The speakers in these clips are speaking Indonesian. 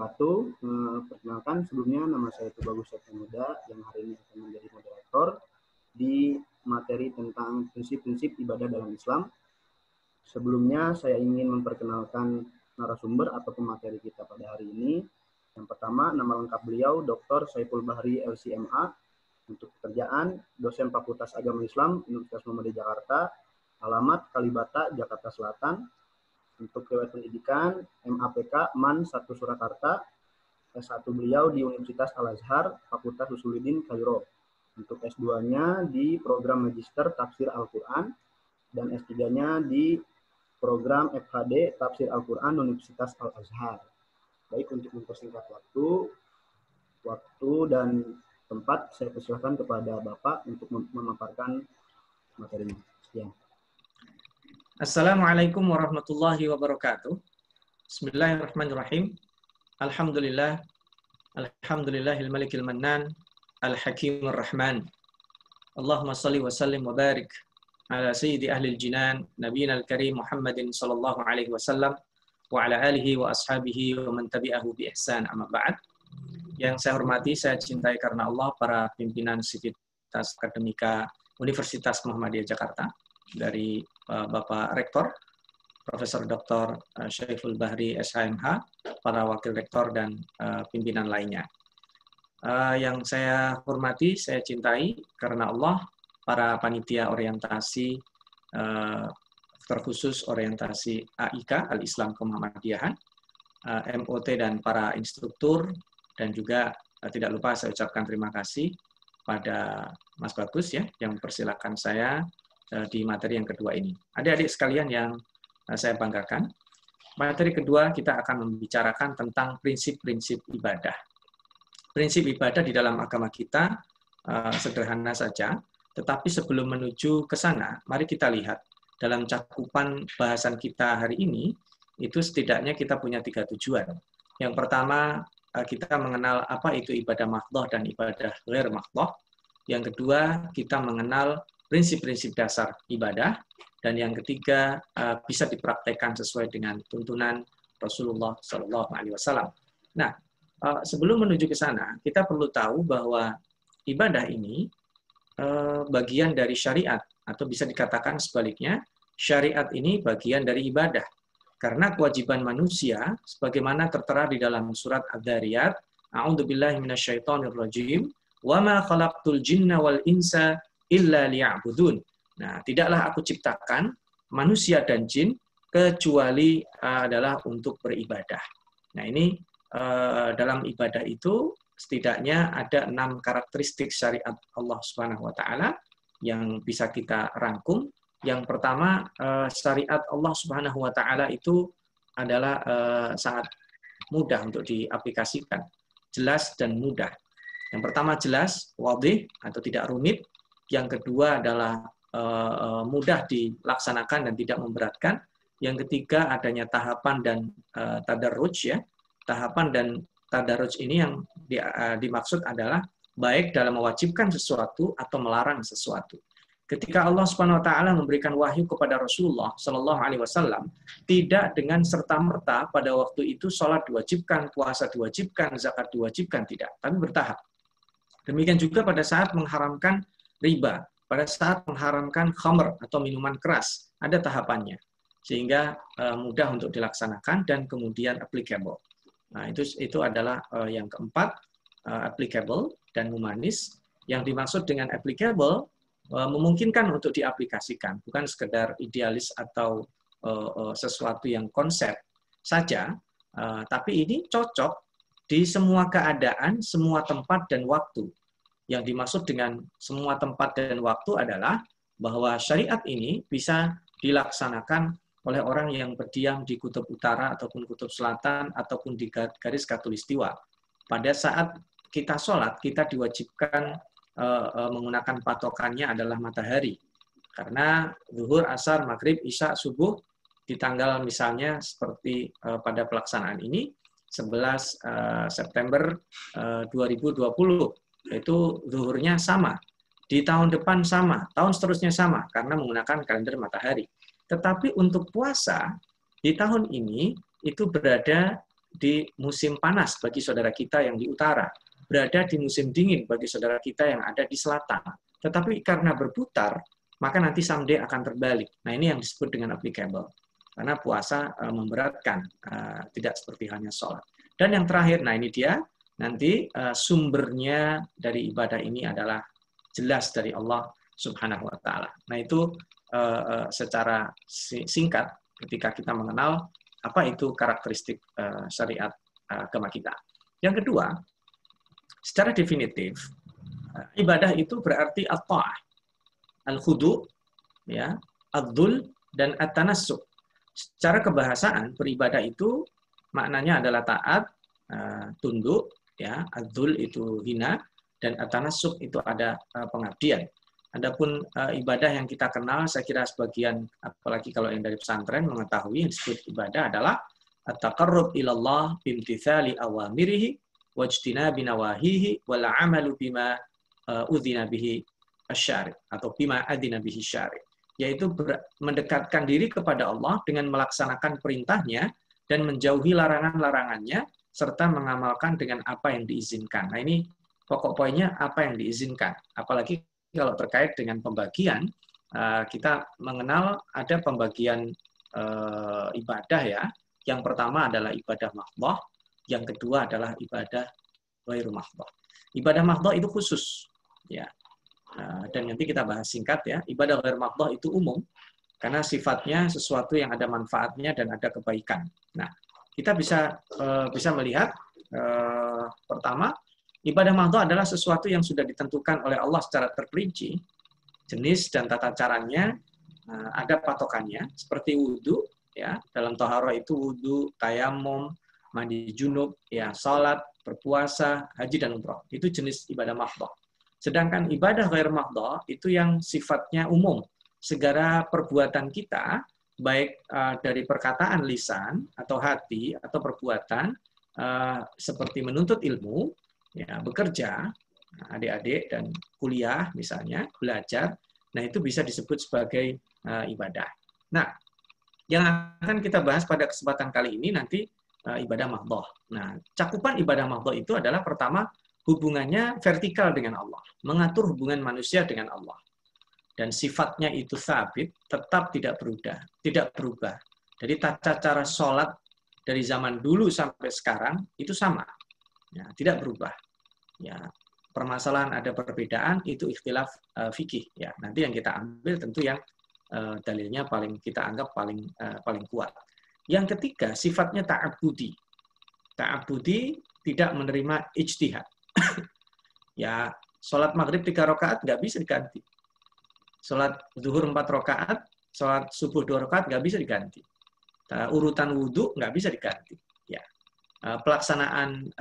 wabarakatuh. Perkenalkan, sebelumnya nama saya Tubagus Septimuda yang hari ini akan menjadi moderator di materi tentang prinsip-prinsip ibadah dalam Islam. Sebelumnya saya ingin memperkenalkan narasumber atau pemateri kita pada hari ini. Yang pertama, nama lengkap beliau Dr. Saiful Bahri LCMA. Untuk pekerjaan, dosen Fakultas Agama Islam Universitas Muhammadiyah Jakarta, alamat Kalibata, Jakarta Selatan. Untuk riwayat pendidikan, MAPK MAN 1 Surakarta, S1 beliau di Universitas Al-Azhar, Fakultas Usuluddin Kairo. Untuk S2-nya di program Magister Tafsir Al-Quran, dan S3-nya di program FHD Tafsir Al-Quran Universitas Al-Azhar. Baik, untuk mempersingkat waktu dan tempat, saya persilakan kepada Bapak untuk memaparkan materinya. Sekian. Assalamualaikum warahmatullahi wabarakatuh. Bismillahirrahmanirrahim. Alhamdulillahil malikil mannan, al-hakimur rahman. Allahumma salli wa sallim wa barik ala sayyidi ahlil jinan, nabiyina al-karim Muhammadin sallallahu alaihi wasallam wa ala alihi wa ashabihi wa man tabi'ahu bi ihsan, amma ba'd. Yang saya hormati, saya cintai karena Allah, para pimpinan Sivitas Akademika Universitas Muhammadiyah Jakarta, dari Bapak Rektor, Profesor Dr. Saiful Bahri SHMH, para Wakil Rektor, dan pimpinan lainnya. Yang saya hormati, saya cintai karena Allah, para panitia orientasi, terkhusus orientasi AIK, Al-Islam Kemuhammadiyahan, MOT, dan para instruktur, dan juga tidak lupa saya ucapkan terima kasih pada Mas Bagus ya, yang mempersilakan saya di materi yang kedua ini. Adik-adik sekalian yang saya banggakan, materi kedua kita akan membicarakan tentang prinsip-prinsip ibadah. Prinsip ibadah di dalam agama kita sederhana saja, tetapi sebelum menuju ke sana, mari kita lihat dalam cakupan bahasan kita hari ini, itu setidaknya kita punya 3 tujuan. Yang pertama, kita mengenal apa itu ibadah mahdhah dan ibadah ghair mahdhah. Yang kedua, kita mengenal prinsip-prinsip dasar ibadah. Dan yang ketiga, bisa dipraktekkan sesuai dengan tuntunan Rasulullah SAW. Nah, sebelum menuju ke sana, kita perlu tahu bahwa ibadah ini bagian dari syariat, atau bisa dikatakan sebaliknya, syariat ini bagian dari ibadah. Karena kewajiban manusia, sebagaimana tertera di dalam surat Ad-Dhariyat, A'udzubillahi minasyaitonirrajim, wa ma khalaqtul jinna wal insa illa liya'budun. Nah, tidaklah aku ciptakan manusia dan jin kecuali adalah untuk beribadah. Nah, ini dalam ibadah itu setidaknya ada 6 karakteristik syariat Allah Subhanahu wa taala yang bisa kita rangkum. Yang pertama, syariat Allah Subhanahu wa taala itu adalah sangat mudah untuk diaplikasikan, jelas dan mudah. Yang pertama jelas, wadih atau tidak rumit. Yang kedua adalah mudah dilaksanakan dan tidak memberatkan. Yang ketiga adanya tahapan dan tadarruj ya. Tahapan dan tadarruj ini yang dimaksud adalah baik dalam mewajibkan sesuatu atau melarang sesuatu. Ketika Allah Subhanahu wa taala memberikan wahyu kepada Rasulullah Shallallahu alaihi wasallam, tidak dengan serta-merta pada waktu itu salat diwajibkan, puasa diwajibkan, zakat diwajibkan, tidak, tapi bertahap. Demikian juga pada saat mengharamkan riba, pada saat mengharamkan khamr atau minuman keras, ada tahapannya. Sehingga mudah untuk dilaksanakan dan kemudian applicable. Nah, itu adalah yang keempat, applicable dan humanis. Yang dimaksud dengan applicable, memungkinkan untuk diaplikasikan, bukan sekedar idealis atau sesuatu yang konsep saja, tapi ini cocok di semua keadaan, semua tempat dan waktu. Yang dimaksud dengan semua tempat dan waktu adalah bahwa syariat ini bisa dilaksanakan oleh orang yang berdiam di kutub utara ataupun kutub selatan ataupun di garis khatulistiwa. Pada saat kita sholat, kita diwajibkan menggunakan patokannya adalah matahari. Karena zuhur, asar, maghrib, isya, subuh di tanggal misalnya seperti pada pelaksanaan ini 11 September 2020, itu zuhurnya sama. Di tahun depan sama, tahun seterusnya sama karena menggunakan kalender matahari. Tetapi untuk puasa di tahun ini itu berada di musim panas bagi saudara kita yang di utara, berada di musim dingin bagi saudara kita yang ada di selatan. Tetapi karena berputar, maka nanti someday akan terbalik. Nah, ini yang disebut dengan applicable. Karena puasa memberatkan, tidak seperti hanya sholat. Dan yang terakhir, nah ini dia, nanti sumbernya dari ibadah ini adalah jelas dari Allah Subhanahu wa Ta'ala. Nah, itu secara singkat ketika kita mengenal apa itu karakteristik syariat agama kita. Yang kedua, secara definitif, ibadah itu berarti at-ta'ah, al-khudu, ya, ad-dhul, dan at-tanassuk. Secara kebahasaan, beribadah itu maknanya adalah taat, tunduk, ya, ad-dhul itu hina, dan at-tanassuk itu ada pengabdian. Adapun ibadah yang kita kenal, saya kira sebagian, apalagi kalau yang dari pesantren mengetahui, yang disebut ibadah adalah at-taqarrub ilallah bimtithali awamirihi wajtinabi nawahihi wal amalu bima udzina bihi asyari atau bima adzina bihi syari, yaitu mendekatkan diri kepada Allah dengan melaksanakan perintahnya dan menjauhi larangan-larangannya serta mengamalkan dengan apa yang diizinkan. Nah, ini pokok poinnya apa yang diizinkan. Apalagi kalau terkait dengan pembagian, kita mengenal ada pembagian ibadah ya. Yang pertama adalah ibadah mahdhah, yang kedua adalah ibadah ghairu mahdhah. Ibadah mahdhah itu khusus, ya. Dan nanti kita bahas singkat ya. Ibadah ghairu mahdhah itu umum karena sifatnya sesuatu yang ada manfaatnya dan ada kebaikan. Nah, kita bisa melihat pertama, ibadah mahdhah adalah sesuatu yang sudah ditentukan oleh Allah secara terperinci, jenis dan tata caranya ada patokannya, seperti wudhu, ya, dalam taharah itu wudhu, tayamum, mandi junub, ya, salat, berpuasa, haji dan umroh. Itu jenis ibadah mahdhah. Sedangkan ibadah ghair mahdhah itu yang sifatnya umum, segala perbuatan kita, baik dari perkataan lisan atau hati atau perbuatan seperti menuntut ilmu, ya, bekerja, adik-adik dan kuliah misalnya, belajar, nah itu bisa disebut sebagai ibadah. Nah, yang akan kita bahas pada kesempatan kali ini nanti ibadah mahdhah. Nah, cakupan ibadah mahdhah itu adalah pertama hubungannya vertikal dengan Allah, mengatur hubungan manusia dengan Allah. Dan sifatnya itu sabit, tetap tidak berubah. Jadi tata cara sholat dari zaman dulu sampai sekarang itu sama. Ya, tidak berubah. Ya, permasalahan ada perbedaan itu ikhtilaf fikih. Ya, nanti yang kita ambil tentu yang dalilnya kita anggap paling kuat. Yang ketiga, sifatnya ta'abudi. Ta'abudi tidak menerima ijtihad. Ya, sholat maghrib 3 rakaat nggak bisa diganti. Sholat zuhur 4 rakaat, sholat subuh 2 rakaat nggak bisa diganti. Urutan wudhu nggak bisa diganti. Ya. Pelaksanaan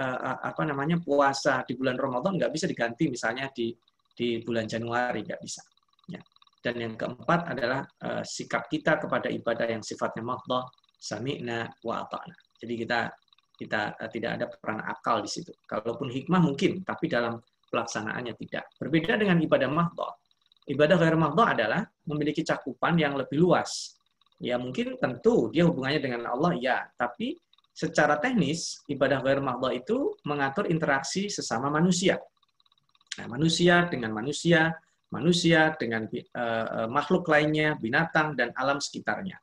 puasa di bulan Ramadan nggak bisa diganti misalnya di bulan Januari, nggak bisa. Ya. Dan yang keempat adalah sikap kita kepada ibadah yang sifatnya mahdhah, sami'na wa ata'na. Jadi kita tidak ada peran akal di situ. Kalaupun hikmah mungkin, tapi dalam pelaksanaannya tidak. Berbeda dengan ibadah mahdhah. Ibadah ghair mahdhah adalah memiliki cakupan yang lebih luas. Ya mungkin tentu dia hubungannya dengan Allah ya, tapi secara teknis ibadah ghair mahdhah itu mengatur interaksi sesama manusia. Nah, manusia dengan manusia, manusia dengan makhluk lainnya, binatang dan alam sekitarnya.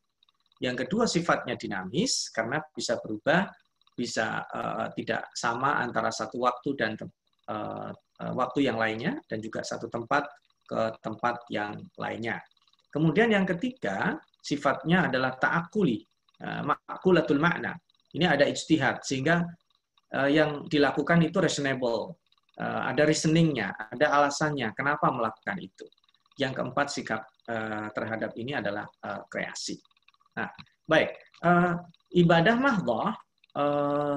Yang kedua sifatnya dinamis karena bisa berubah, bisa tidak sama antara satu waktu dan waktu yang lainnya dan juga satu tempat ke tempat yang lainnya. Kemudian yang ketiga, sifatnya adalah ta'akuli, ma'kulatul makna. Ini ada ijtihad, sehingga yang dilakukan itu reasonable. Ada reasoningnya, ada alasannya, kenapa melakukan itu. Yang keempat, sikap terhadap ini adalah kreasi. Nah, baik. Ibadah mahdhah,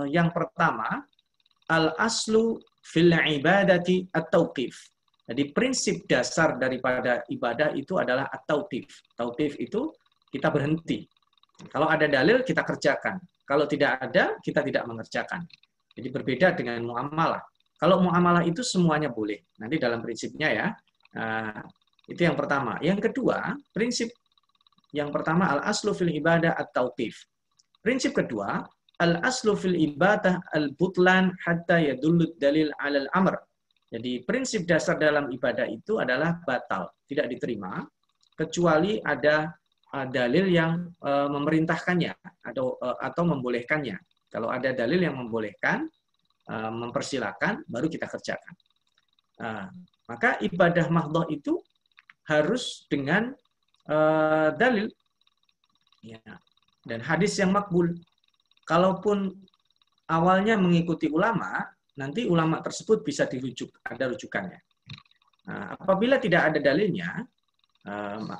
yang pertama, al-aslu fil ibadati at-tauqif. Jadi prinsip dasar daripada ibadah itu adalah at-tauqif. Tauqif itu kita berhenti. Kalau ada dalil kita kerjakan. Kalau tidak ada kita tidak mengerjakan. Jadi berbeda dengan muamalah. Kalau muamalah itu semuanya boleh. Nanti dalam prinsipnya ya. Itu yang pertama. Yang kedua, prinsip yang pertama al-aslu fil ibadah at-tauqif. Prinsip kedua, al-aslu fil ibadah al-butlan hatta yadullu dalil 'alal amr. Jadi prinsip dasar dalam ibadah itu adalah batal, tidak diterima kecuali ada dalil yang memerintahkannya atau membolehkannya. Kalau ada dalil yang membolehkan, mempersilakan, baru kita kerjakan. Maka ibadah mahdhah itu harus dengan dalil, ya. Dan hadis yang makbul. Kalaupun awalnya mengikuti ulama, nanti ulama tersebut bisa dirujuk, ada rujukannya. Apabila tidak ada dalilnya,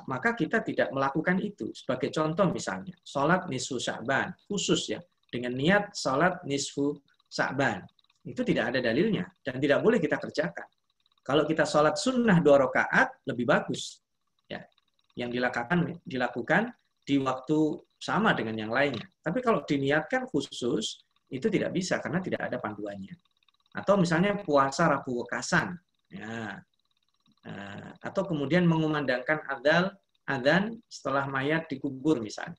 maka kita tidak melakukan itu. Sebagai contoh misalnya, sholat nisfu Sya'ban, khusus ya, dengan niat sholat nisfu Sya'ban. Itu tidak ada dalilnya, dan tidak boleh kita kerjakan. Kalau kita sholat sunnah 2 rakaat, lebih bagus. Ya, yang dilakukan di waktu sama dengan yang lainnya. Tapi kalau diniatkan khusus, itu tidak bisa, karena tidak ada panduannya. Atau misalnya puasa Rabu Wekasan, ya. Atau kemudian mengumandangkan adzan setelah mayat dikubur misalnya.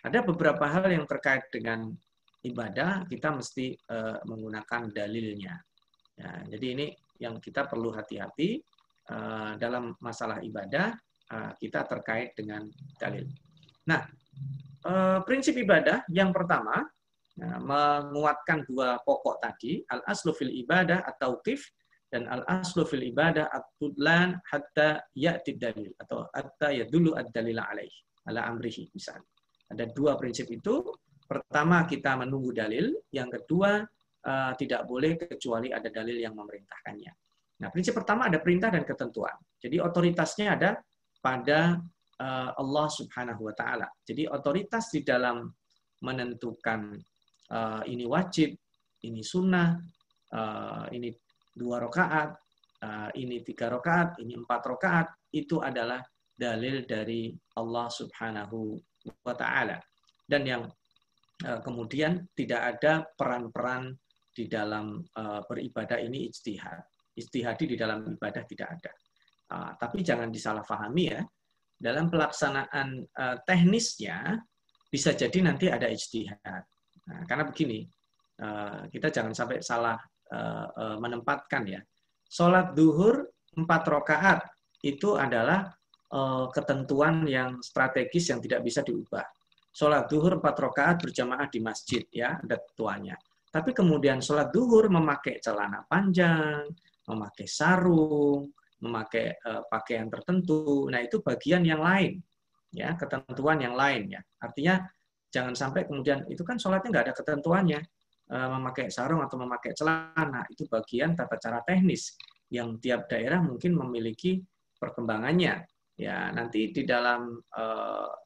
Ada beberapa hal yang terkait dengan ibadah, kita mesti menggunakan dalilnya. Ya, jadi ini yang kita perlu hati-hati dalam masalah ibadah, kita terkait dengan dalil. Nah, prinsip ibadah yang pertama, menguatkan 2 pokok tadi, al-aslu fil ibadah at-tauqif, dan al-aslu fil ibadah at-tudlan hatta ya'ti dalil, atau hatta yadullu ad-dalil alaih, ala amrihi misalnya. Ada 2 prinsip itu. Pertama, kita menunggu dalil. Yang kedua, tidak boleh kecuali ada dalil yang memerintahkannya. Nah, prinsip pertama ada perintah dan ketentuan. Jadi otoritasnya ada pada Allah Subhanahu wa taala. Jadi otoritas di dalam menentukan ini wajib, ini sunnah, ini 2 rakaat, ini 3 rakaat, ini 4 rakaat, itu adalah dalil dari Allah Subhanahu wa taala. Dan yang kemudian tidak ada peran-peran di dalam beribadah ini ijtihad. Ijtihadi di dalam ibadah tidak ada. Tapi jangan disalahpahami ya. Dalam pelaksanaan teknisnya bisa jadi nanti ada ijtihad. Karena begini, kita jangan sampai salah menempatkan ya. Sholat duhur 4 rakaat itu adalah ketentuan yang strategis yang tidak bisa diubah. Sholat duhur 4 rakaat berjamaah di masjid ya, ada ketuanya. Tapi kemudian sholat duhur memakai celana panjang, memakai sarung, memakai pakaian tertentu. Nah, itu bagian yang lain, ya, ketentuan yang lain ya. Artinya jangan sampai kemudian itu kan sholatnya nggak ada ketentuannya, memakai sarung atau memakai celana, itu bagian tata cara teknis yang tiap daerah mungkin memiliki perkembangannya. Ya, nanti di dalam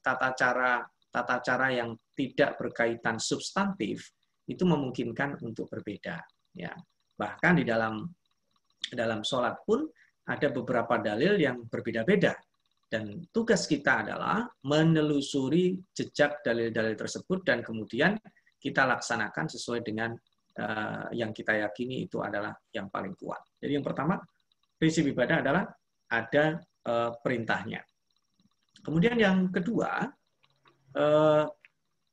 tata cara yang tidak berkaitan substantif itu memungkinkan untuk berbeda. Ya, bahkan di dalam sholat pun ada beberapa dalil yang berbeda-beda. Dan tugas kita adalah menelusuri jejak dalil-dalil tersebut dan kemudian kita laksanakan sesuai dengan yang kita yakini itu adalah yang paling kuat. Jadi yang pertama, prinsip ibadah adalah ada perintahnya. Kemudian yang kedua,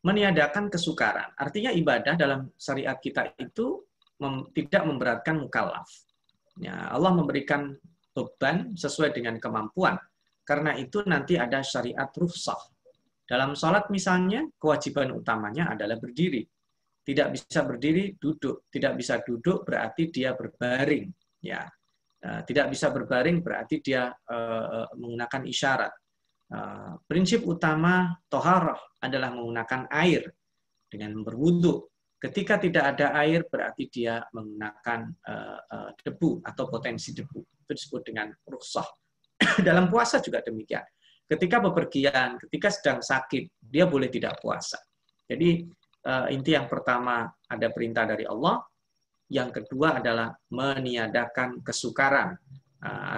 meniadakan kesukaran. Artinya ibadah dalam syariat kita itu tidak memberatkan mukallaf. Ya, Allah memberikan beban sesuai dengan kemampuan. Karena itu nanti ada syariat rukhsah. Dalam sholat misalnya, kewajiban utamanya adalah berdiri. Tidak bisa berdiri, duduk. Tidak bisa duduk berarti dia berbaring. Ya. Tidak bisa berbaring berarti dia menggunakan isyarat. Prinsip utama toharah adalah menggunakan air dengan berwudu. Ketika tidak ada air berarti dia menggunakan debu atau potensi debu. Itu disebut dengan rukhsah. Dalam puasa juga demikian. Ketika bepergian, ketika sedang sakit, dia boleh tidak puasa. Jadi inti yang pertama ada perintah dari Allah, yang kedua adalah meniadakan kesukaran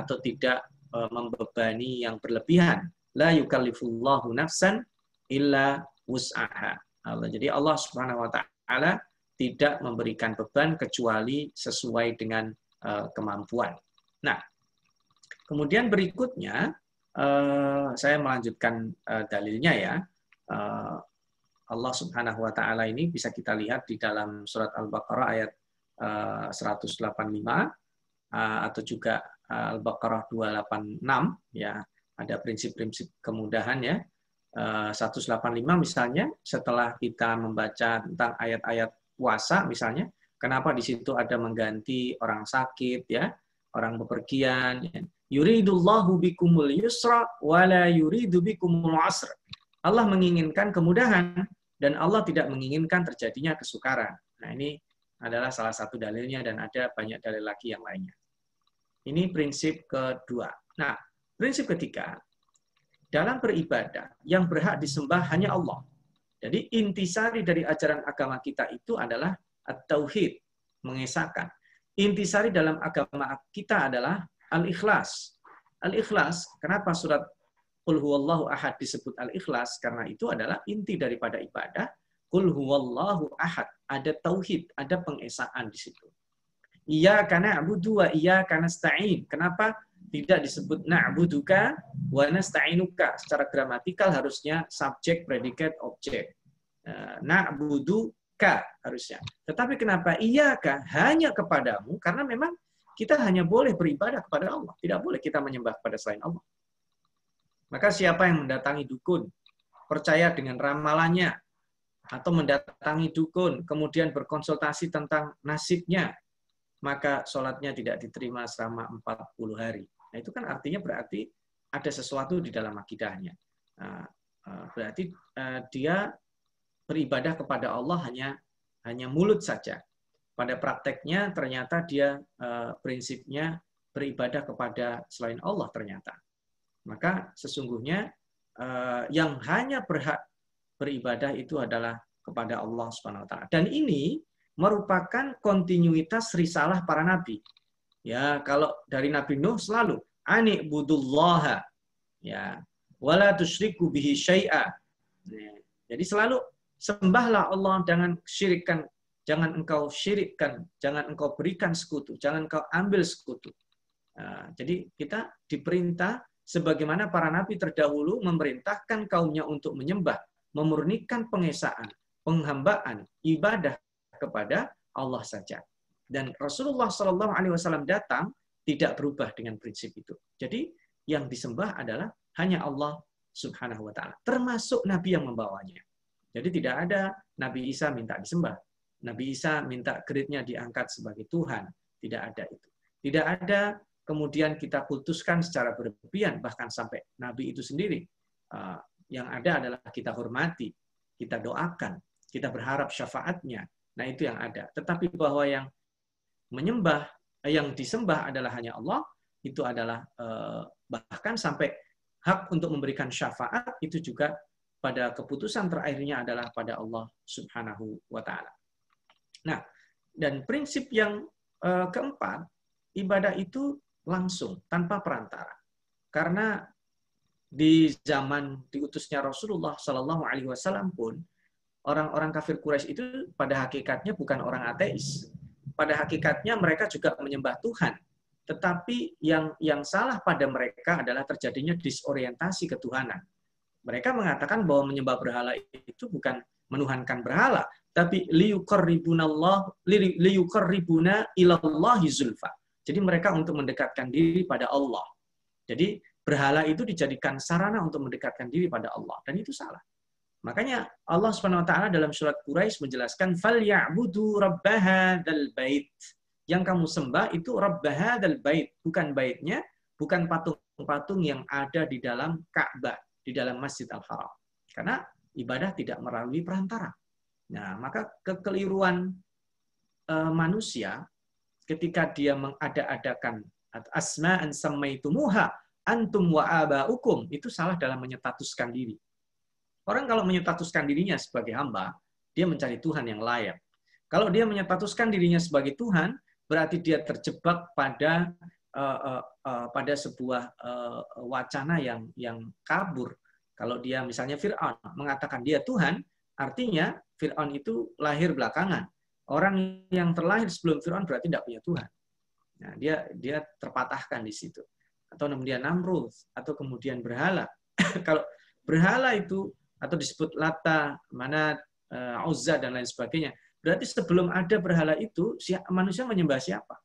atau tidak membebani yang berlebihan. La yukallifullahu nafsan illa wus'aha. Jadi Allah Subhanahu wa taala tidak memberikan beban kecuali sesuai dengan kemampuan. Nah, kemudian berikutnya saya melanjutkan dalilnya ya. Allah Subhanahu wa taala ini bisa kita lihat di dalam surat Al-Baqarah ayat 185 atau juga Al-Baqarah 286 ya, ada prinsip-prinsip kemudahan ya. 185 misalnya, setelah kita membaca tentang ayat-ayat puasa misalnya, kenapa di situ ada mengganti orang sakit ya, orang bepergian ya. Yuridullahu bikumul yusra wala yuridu bikumul usra. Allah menginginkan kemudahan dan Allah tidak menginginkan terjadinya kesukaran. Nah, ini adalah salah satu dalilnya dan ada banyak dalil lagi yang lainnya. Ini prinsip kedua. Nah, prinsip ketiga, dalam beribadah yang berhak disembah hanya Allah. Jadi intisari dari ajaran agama kita itu adalah at-tauhid, mengesahkan. Intisari dalam agama kita adalah al-ikhlas. Al-ikhlas, kenapa surat Qul huwallahu ahad disebut al-ikhlas? Karena itu adalah inti daripada ibadah. Qul huwallahu ahad, ada tauhid, ada pengesaan di situ. Iyyaka na'budu wa iyyaka nasta'in. Kenapa tidak disebut na'buduka wa nasta'inuka? Secara gramatikal harusnya subjek, predikat, objek. Na'buduka harusnya. Tetapi kenapa iyyaka, hanya kepadamu? Karena memang kita hanya boleh beribadah kepada Allah. Tidak boleh kita menyembah kepada selain Allah. Maka siapa yang mendatangi dukun, percaya dengan ramalannya, atau mendatangi dukun, kemudian berkonsultasi tentang nasibnya, maka sholatnya tidak diterima selama 40 hari. Nah, itu kan artinya berarti ada sesuatu di dalam akidahnya. Berarti dia beribadah kepada Allah hanya mulut saja. Pada prakteknya ternyata dia prinsipnya beribadah kepada selain Allah ternyata. Maka sesungguhnya yang hanya berhak beribadah itu adalah kepada Allah Subhanahu wa taala. Dan ini merupakan kontinuitas risalah para nabi. Ya, kalau dari Nabi Nuh selalu ani'budullaha ya, wala tusyriku bihi syai'a. Jadi selalu sembahlah Allah, jangan engkau syirikkan, jangan engkau berikan sekutu, jangan engkau ambil sekutu. Jadi kita diperintah sebagaimana para nabi terdahulu memerintahkan kaumnya untuk menyembah, memurnikan pengesaan, penghambaan, ibadah kepada Allah saja. Dan Rasulullah Shallallahu Alaihi Wasallam datang tidak berubah dengan prinsip itu. Jadi yang disembah adalah hanya Allah Subhanahu Wa Taala, termasuk Nabi yang membawanya. Jadi tidak ada Nabi Isa minta disembah, Nabi Isa minta grade-nya diangkat sebagai Tuhan, tidak ada itu. Tidak ada kemudian kita kultuskan secara berlebihan, bahkan sampai Nabi itu sendiri. Yang ada adalah kita hormati, kita doakan, kita berharap syafaatnya. Nah, itu yang ada. Tetapi bahwa yang menyembah, yang disembah adalah hanya Allah, itu adalah bahkan sampai hak untuk memberikan syafaat itu juga pada keputusan terakhirnya adalah pada Allah Subhanahu wa taala. Nah, dan prinsip yang keempat, ibadah itu langsung tanpa perantara. Karena di zaman diutusnya Rasulullah Shallallahu Alaihi Wasallam pun orang-orang kafir Quraisy itu pada hakikatnya bukan orang ateis. Pada hakikatnya mereka juga menyembah Tuhan. Tetapi yang salah pada mereka adalah terjadinya disorientasi ketuhanan. Mereka mengatakan bahwa menyembah berhala itu bukan menuhankan berhala, tapi liyuqarribuna ilallahi zulfa. Jadi mereka untuk mendekatkan diri pada Allah. Jadi berhala itu dijadikan sarana untuk mendekatkan diri pada Allah, dan itu salah. Makanya Allah Subhanahu wa taala dalam surat Quraisy menjelaskan falyabudu rabbahadzal bait. Yang kamu sembah itu rabbahadzal bait, bukan baitnya, bukan patung-patung yang ada di dalam Ka'bah, di dalam Masjid Al-Haram. Karena ibadah tidak melalui perantara. Nah, maka kekeliruan manusia ketika dia mengada-adakan asma'an sammaitumuha antum wa aba'ukum, itu salah dalam menyetatuskan diri. Orang kalau menyetatuskan dirinya sebagai hamba, dia mencari Tuhan yang layak. Kalau dia menyetatuskan dirinya sebagai Tuhan, berarti dia terjebak pada sebuah wacana yang kabur. Kalau dia misalnya Fir'aun mengatakan dia Tuhan, artinya Fir'aun itu lahir belakangan. Orang yang terlahir sebelum Fir'aun berarti tidak punya Tuhan. Nah, dia terpatahkan di situ. Atau kemudian Namrud, atau kemudian berhala. Kalau berhala itu atau disebut Lata, Manat, Uzza dan lain sebagainya. Berarti sebelum ada berhala itu, manusia menyembah siapa?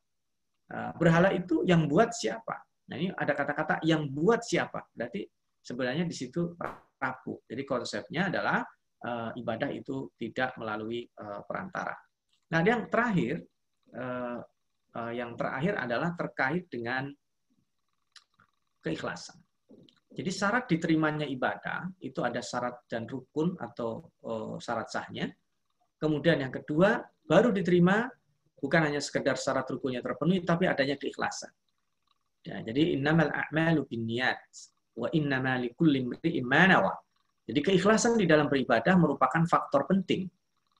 Berhala itu yang buat siapa? Nah, ini ada kata-kata yang buat siapa. Berarti sebenarnya di situ rapuh. Jadi konsepnya adalah ibadah itu tidak melalui perantara. Nah, yang terakhir adalah terkait dengan keikhlasan. Jadi syarat diterimanya ibadah itu ada syarat dan rukun atau syarat sahnya. Kemudian yang kedua, baru diterima bukan hanya sekedar syarat rukunnya terpenuhi, tapi adanya keikhlasan. Ya, jadi innamal a'malu binniyat wa innama likulli imri'in ma nawa. Jadi keikhlasan di dalam beribadah merupakan faktor penting.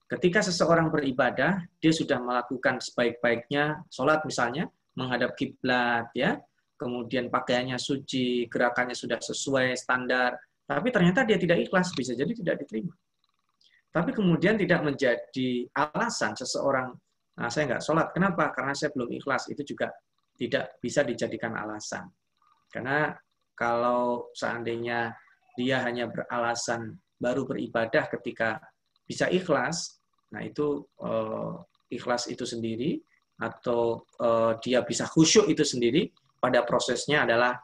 Ketika seseorang beribadah, dia sudah melakukan sebaik-baiknya, sholat misalnya, menghadap kiblat, ya, kemudian pakaiannya suci, gerakannya sudah sesuai standar, tapi ternyata dia tidak ikhlas, bisa jadi tidak diterima. Tapi kemudian tidak menjadi alasan seseorang, nah, saya nggak sholat. Kenapa? Karena saya belum ikhlas. Itu juga tidak bisa dijadikan alasan. Karena kalau seandainya dia hanya beralasan baru beribadah ketika bisa ikhlas, nah itu ikhlas itu sendiri, atau dia bisa khusyuk itu sendiri, pada prosesnya adalah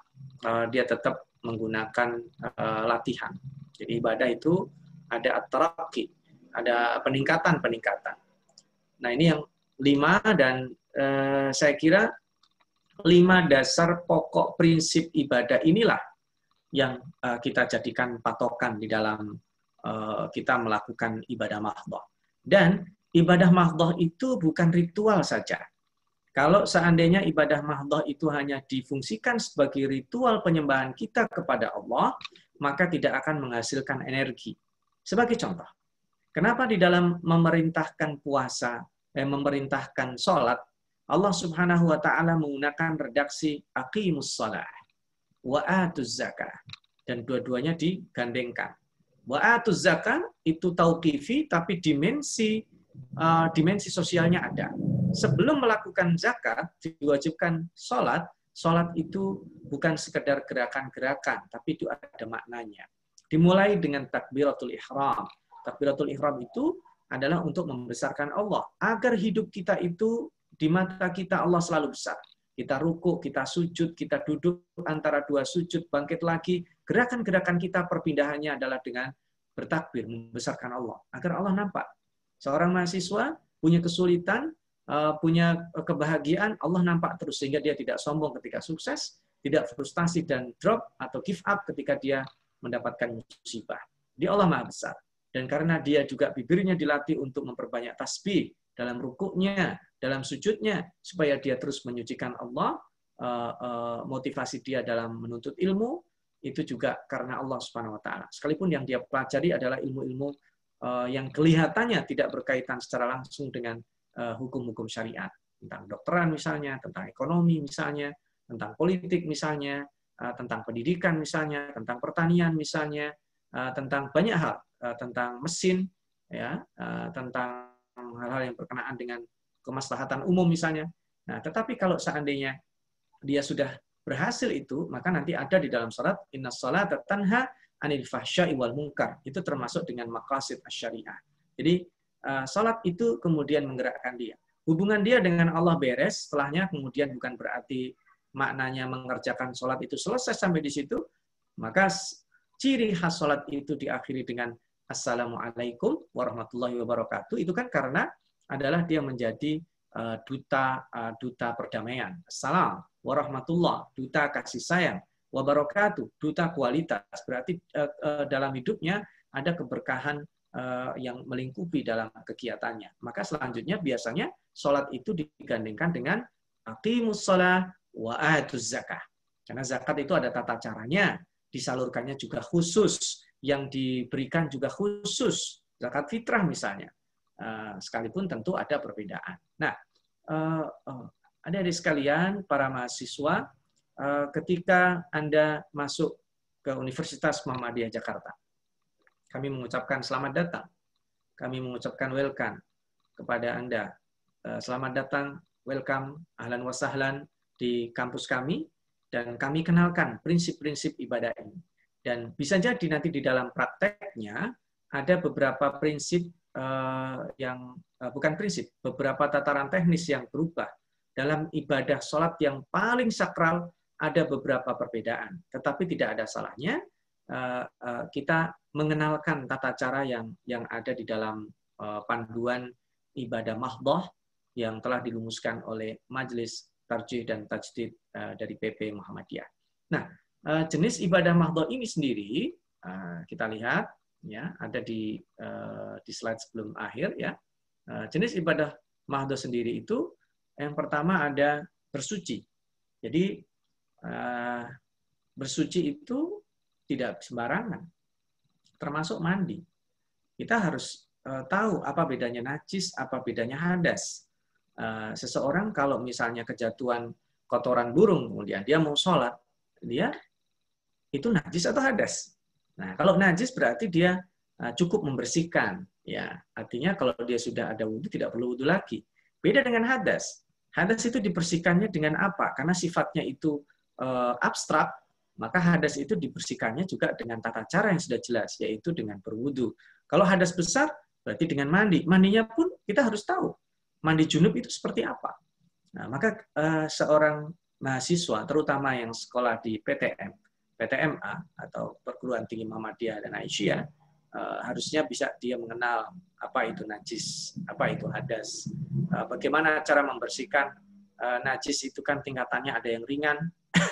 dia tetap menggunakan latihan. Jadi ibadah itu ada at-taraqi, ada peningkatan-peningkatan. Nah, ini yang 5, dan saya kira 5 dasar pokok prinsip ibadah inilah yang kita jadikan patokan di dalam kita melakukan ibadah mahdhah. Dan ibadah mahdhah itu bukan ritual saja. Kalau seandainya ibadah mahdhah itu hanya difungsikan sebagai ritual penyembahan kita kepada Allah, maka tidak akan menghasilkan energi. Sebagai contoh, kenapa di dalam memerintahkan puasa, memerintahkan sholat, Allah Subhanahu wa Ta'ala menggunakan redaksi aqimus shalah wa atuz zakah, dan dua-duanya digandengkan. Wa atuz zakah itu tauqifi, tapi dimensi sosialnya ada. Sebelum melakukan zakat, diwajibkan sholat. Sholat itu bukan sekedar gerakan-gerakan, tapi itu ada maknanya. Dimulai dengan takbiratul ihram. Takbiratul ihram itu adalah untuk membesarkan Allah, agar hidup kita itu di mata kita Allah selalu besar. Kita ruku, kita sujud, kita duduk antara dua sujud, bangkit lagi. Gerakan-gerakan kita perpindahannya adalah dengan bertakbir, membesarkan Allah, agar Allah nampak. Seorang mahasiswa punya kesulitan, punya kebahagiaan, Allah nampak terus, sehingga dia tidak sombong ketika sukses, tidak frustasi dan drop atau give up ketika dia mendapatkan musibah. Dia Allah Maha Besar. Dan karena dia juga bibirnya dilatih untuk memperbanyak tasbih dalam rukuknya, dalam sujudnya, supaya dia terus menyucikan Allah, motivasi dia dalam menuntut ilmu, itu juga karena Allah Subhanahu wa Ta'ala. Sekalipun yang dia pelajari adalah ilmu-ilmu yang kelihatannya tidak berkaitan secara langsung dengan hukum-hukum syariat, tentang dokteran misalnya, tentang ekonomi misalnya, tentang politik misalnya, tentang pendidikan misalnya, tentang pertanian misalnya, tentang banyak hal, tentang mesin, ya, tentang hal-hal yang berkenaan dengan kemaslahatan umum misalnya. Nah, tetapi kalau seandainya dia sudah berhasil itu, maka nanti ada di dalam salat innas salata tanha 'anil fahsya'i wal munkar. Itu termasuk dengan maqasid asy-syariah. Jadi salat itu kemudian menggerakkan dia. Hubungan dia dengan Allah beres, setelahnya kemudian bukan berarti maknanya mengerjakan salat itu selesai sampai di situ, maka ciri khas salat itu diakhiri dengan Assalamualaikum warahmatullahi wabarakatuh. Itu kan karena adalah dia menjadi duta perdamaian. Assalam warahmatullah, duta kasih sayang, wabarakatuh, duta kualitas. Berarti dalam hidupnya ada keberkahan yang melingkupi dalam kegiatannya. Maka selanjutnya biasanya sholat itu digandengkan dengan aqimus shalah wa atuz zakah. Karena zakat itu ada tata caranya, disalurkannya juga khusus, yang diberikan juga khusus. Zakat fitrah misalnya. Sekalipun tentu ada perbedaan. Nah, adik-adik sekalian, para mahasiswa, ketika Anda masuk ke Universitas Muhammadiyah Jakarta, kami mengucapkan selamat datang. Kami mengucapkan welcome kepada Anda. Selamat datang, welcome, ahlan wa sahlan di kampus kami, dan kami kenalkan prinsip-prinsip ibadah ini. Dan bisa jadi nanti di dalam prakteknya ada beberapa prinsip bukan prinsip, beberapa tataran teknis yang berubah. Dalam ibadah sholat yang paling sakral ada beberapa perbedaan, tetapi tidak ada salahnya kita mengenalkan tata cara yang ada di dalam panduan ibadah mahdhah yang telah dirumuskan oleh Majelis Tarjih dan Tajdid dari PP Muhammadiyah. Nah, jenis ibadah mahdhah ini sendiri kita lihat ya, ada di slide sebelum akhir ya. Jenis ibadah mahdhah sendiri itu yang pertama ada bersuci. Jadi bersuci itu tidak sembarangan, termasuk mandi. Kita harus tahu apa bedanya najis, apa bedanya hadas. Seseorang kalau misalnya kejatuhan kotoran burung, kemudian dia mau sholat, dia itu najis atau hadas. Nah, kalau najis berarti dia cukup membersihkan. Ya, artinya kalau dia sudah ada wudhu, tidak perlu wudhu lagi. Beda dengan hadas. Hadas itu dibersihkannya dengan apa? Karena sifatnya itu abstrak, maka hadas itu dibersihkannya juga dengan tata cara yang sudah jelas, yaitu dengan berwudu. Kalau hadas besar, berarti dengan mandi. Mandinya pun kita harus tahu. Mandi junub itu seperti apa. Nah, maka seorang mahasiswa, terutama yang sekolah di PTM, PTMA, atau Perguruan Tinggi Muhammadiyah dan Aisyah, harusnya bisa dia mengenal apa itu najis, apa itu hadas. Bagaimana cara membersihkan najis itu kan tingkatannya ada yang ringan,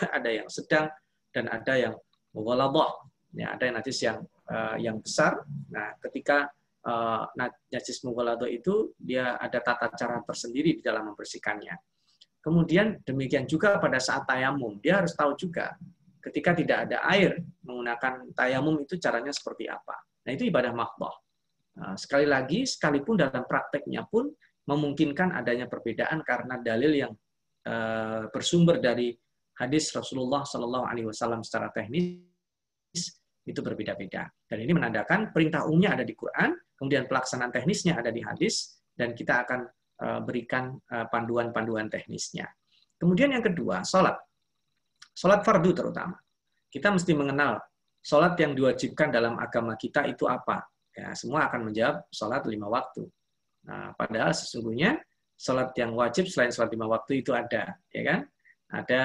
ada yang sedang, dan ada yang mughaladzah. Ya, ada yang najis yang besar. Nah, ketika najis mughaladzah itu dia ada tata cara tersendiri di dalam membersihkannya. Kemudian demikian juga pada saat tayamum, dia harus tahu juga ketika tidak ada air menggunakan tayamum itu caranya seperti apa. Nah, itu ibadah mahdhah. Sekali lagi, sekalipun dalam prakteknya pun memungkinkan adanya perbedaan karena dalil yang bersumber dari hadis Rasulullah Shallallahu Alaihi Wasallam secara teknis itu berbeda-beda. Dan ini menandakan perintah umumnya ada di Quran, kemudian pelaksanaan teknisnya ada di hadis, dan kita akan berikan panduan-panduan teknisnya. Kemudian yang kedua, sholat. Sholat fardu terutama. Kita mesti mengenal sholat yang diwajibkan dalam agama kita itu apa. Ya, semua akan menjawab sholat 5 waktu. Nah, padahal sesungguhnya sholat yang wajib selain sholat 5 waktu itu ada, ya kan? Ada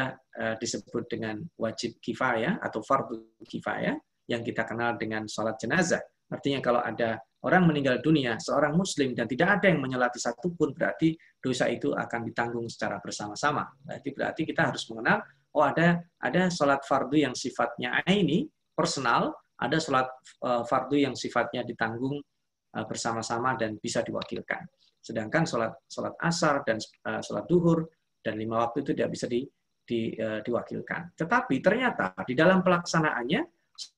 disebut dengan wajib kifayah atau fardu kifayah yang kita kenal dengan sholat jenazah. Artinya kalau ada orang meninggal dunia, seorang muslim dan tidak ada yang menyolati satupun, berarti dosa itu akan ditanggung secara bersama-sama. Berarti kita harus mengenal, oh ada sholat fardu yang sifatnya aini, personal, ada sholat fardu yang sifatnya ditanggung bersama-sama dan bisa diwakilkan. Sedangkan sholat asar dan sholat duhur dan 5 waktu itu tidak bisa diwakilkan. Tetapi ternyata di dalam pelaksanaannya,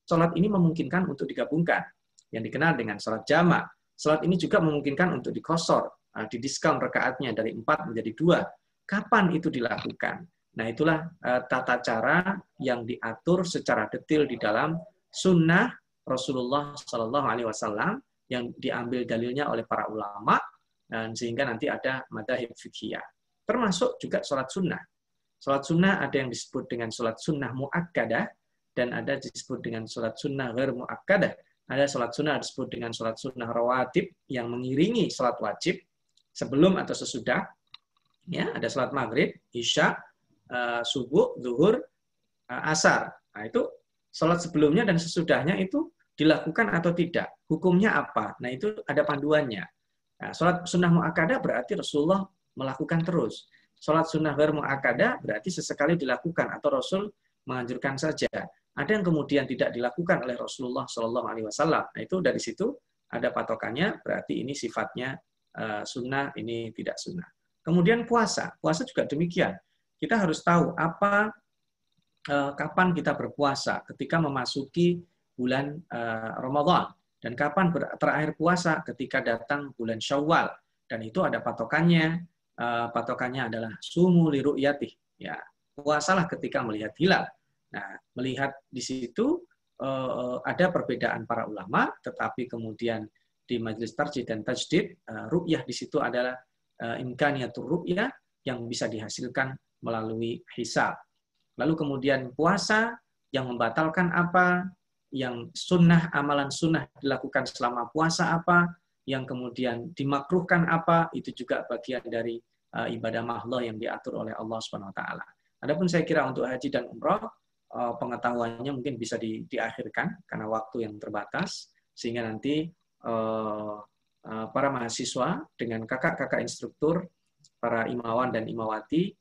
sholat ini memungkinkan untuk digabungkan, yang dikenal dengan sholat jamak. Sholat ini juga memungkinkan untuk dikosor, didiskon rakaatnya dari 4 menjadi 2. Kapan itu dilakukan? Nah, itulah tata cara yang diatur secara detail di dalam sunnah Rasulullah Shallallahu Alaihi Wasallam yang diambil dalilnya oleh para ulama, dan sehingga nanti ada madzhab fiqhiyah. Termasuk juga sholat sunnah. Sholat sunnah ada yang disebut dengan sholat sunnah mu'akkadah, dan ada disebut dengan sholat sunnah ghair mu'akkadah. Ada sholat sunnah disebut dengan sholat sunnah rawatib yang mengiringi sholat wajib sebelum atau sesudah. Ya, ada sholat maghrib, isya, subuh, zuhur, asar. Nah, itu sholat sebelumnya dan sesudahnya itu dilakukan atau tidak. Hukumnya apa? Nah, itu ada panduannya. Nah, sholat sunnah mu'akkadah berarti Rasulullah melakukan terus. Sholat sunnah ghair mu'akkadah berarti sesekali dilakukan atau Rasul menganjurkan saja. Ada yang kemudian tidak dilakukan oleh Rasulullah Shallallahu Alaihi Wasallam. Nah, itu dari situ ada patokannya, berarti ini sifatnya sunnah, ini tidak sunnah. Kemudian puasa juga demikian. Kita harus tahu kapan kita berpuasa, ketika memasuki bulan Ramadan, dan kapan terakhir puasa, ketika datang bulan Syawal, dan itu ada patokannya. Patokannya adalah sumu li ru'yatih. Ya, puasalah ketika melihat hilal. Nah, melihat di situ ada perbedaan para ulama, tetapi kemudian di Majelis Tarjih dan Tajdid, ru'yah di situ adalah imkaniyatur ru'yah yang bisa dihasilkan melalui hisab. Lalu kemudian puasa yang membatalkan apa? yang sunnah, amalan sunnah dilakukan selama puasa apa, yang kemudian dimakruhkan apa, itu juga bagian dari ibadah mahdoh yang diatur oleh Allah Subhanahu wa taala. Adapun saya kira untuk haji dan umroh pengetahuannya mungkin bisa diakhirkan karena waktu yang terbatas, sehingga nanti para mahasiswa dengan kakak-kakak instruktur, para imawan dan imawati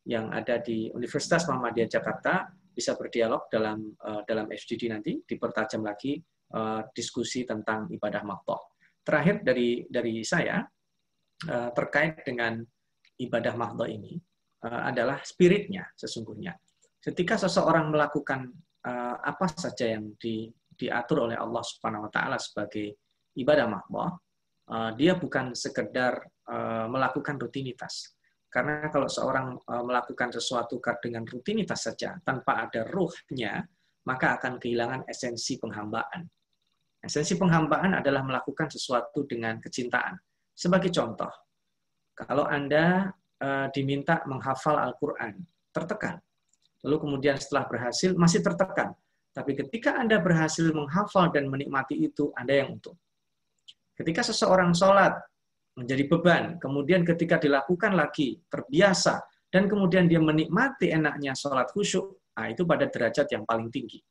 yang ada di Universitas Muhammadiyah Jakarta bisa berdialog dalam FGD nanti, dipertajam lagi diskusi tentang ibadah mahdoh. Terakhir dari saya terkait dengan ibadah mahdoh ini adalah spiritnya sesungguhnya. Ketika seseorang melakukan apa saja yang diatur oleh Allah Subhanahu wa taala sebagai ibadah mahdoh, dia bukan sekedar melakukan rutinitas. Karena kalau seorang melakukan sesuatu dengan rutinitas saja tanpa ada ruhnya, maka akan kehilangan esensi penghambaan. Esensi penghambaan adalah melakukan sesuatu dengan kecintaan. Sebagai contoh, kalau Anda diminta menghafal Al-Quran, tertekan. Lalu kemudian setelah berhasil, masih tertekan. Tapi ketika Anda berhasil menghafal dan menikmati itu, Anda yang untung. Ketika seseorang sholat menjadi beban, kemudian ketika dilakukan lagi, terbiasa, dan kemudian dia menikmati enaknya sholat khusyuk, itu pada derajat yang paling tinggi.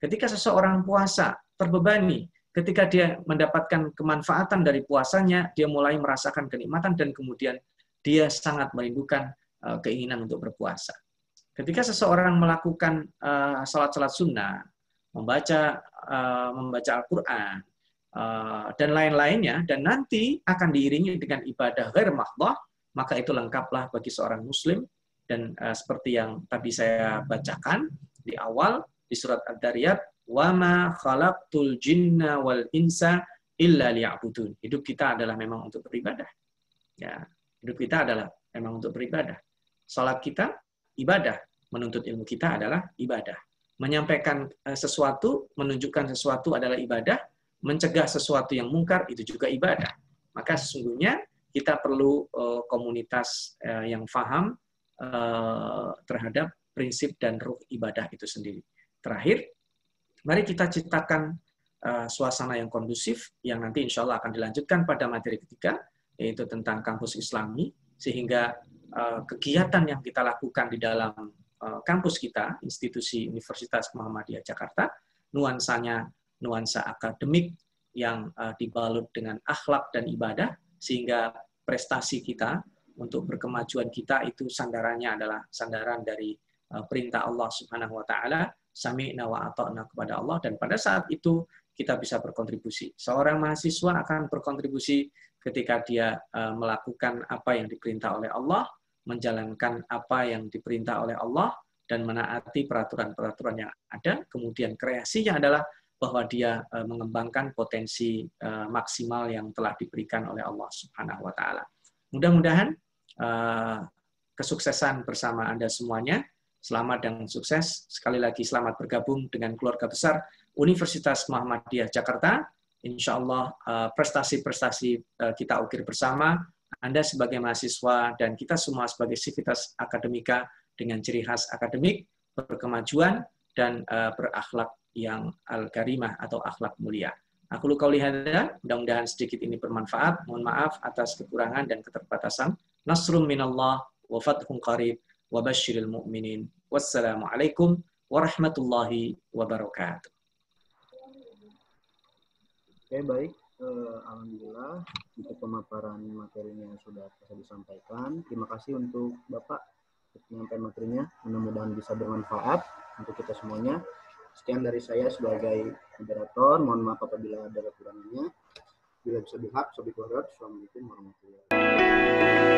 Ketika seseorang puasa, terbebani, ketika dia mendapatkan kemanfaatan dari puasanya, dia mulai merasakan kenikmatan, dan kemudian dia sangat merindukan keinginan untuk berpuasa. Ketika seseorang melakukan salat-salat sunnah, membaca Al-Quran, dan lain-lainnya, dan nanti akan diiringi dengan ibadah ghair mahdoh, maka itu lengkaplah bagi seorang muslim. Dan seperti yang tadi saya bacakan di awal, di surat Ad-Dariyat, وَمَا خَلَقْتُ الْجِنَّ وَالْإِنسَ إِلَّا لِيَعْبُدُونَ. Hidup kita adalah memang untuk beribadah. Ya, hidup kita adalah memang untuk beribadah. Salat kita ibadah, menuntut ilmu kita adalah ibadah. Menyampaikan sesuatu, menunjukkan sesuatu adalah ibadah, mencegah sesuatu yang mungkar itu juga ibadah. Maka sesungguhnya kita perlu komunitas yang faham terhadap prinsip dan ruh ibadah itu sendiri. Terakhir, mari kita ciptakan suasana yang kondusif yang nanti insya Allah akan dilanjutkan pada materi ketiga, yaitu tentang kampus Islami, sehingga kegiatan yang kita lakukan di dalam kampus kita, institusi Universitas Muhammadiyah Jakarta, nuansanya nuansa akademik yang dibalut dengan akhlak dan ibadah, sehingga prestasi kita untuk berkemajuan kita itu sandarannya adalah sandaran dari perintah Allah Subhanahu wa taala, sami'na wa ata'na kepada Allah, dan pada saat itu kita bisa berkontribusi. Seorang mahasiswa akan berkontribusi ketika dia melakukan apa yang diperintah oleh Allah, menjalankan apa yang diperintah oleh Allah, dan menaati peraturan-peraturan yang ada. Kemudian kreasinya adalah bahwa dia mengembangkan potensi maksimal yang telah diberikan oleh Allah Subhanahu wa taala. Mudah-mudahan kesuksesan bersama Anda semuanya. Selamat dan sukses. Sekali lagi selamat bergabung dengan keluarga besar Universitas Muhammadiyah Jakarta. Insya Allah prestasi-prestasi kita ukir bersama. Anda sebagai mahasiswa dan kita semua sebagai sivitas akademika dengan ciri khas akademik, berkemajuan, dan berakhlak yang al-karimah atau akhlak mulia. Aku qauli hadza, mudah-mudahan sedikit ini bermanfaat. Mohon maaf atas kekurangan dan keterbatasan. Nasrum minallah wa fathun qarib wa basyiril mu'minin. Wassalamualaikum warahmatullahi wabarakatuh. Oke, baik. Alhamdulillah untuk pemaparan materinya sudah bisa disampaikan. Terima kasih untuk Bapak penyampaian materinya. Mudah-mudahan bisa bermanfaat untuk kita semuanya. Sekian dari saya sebagai moderator. Mohon maaf apabila ada kekurangannya. Bila bisa dihak, Assalamualaikum warahmatullahi wabarakatuh.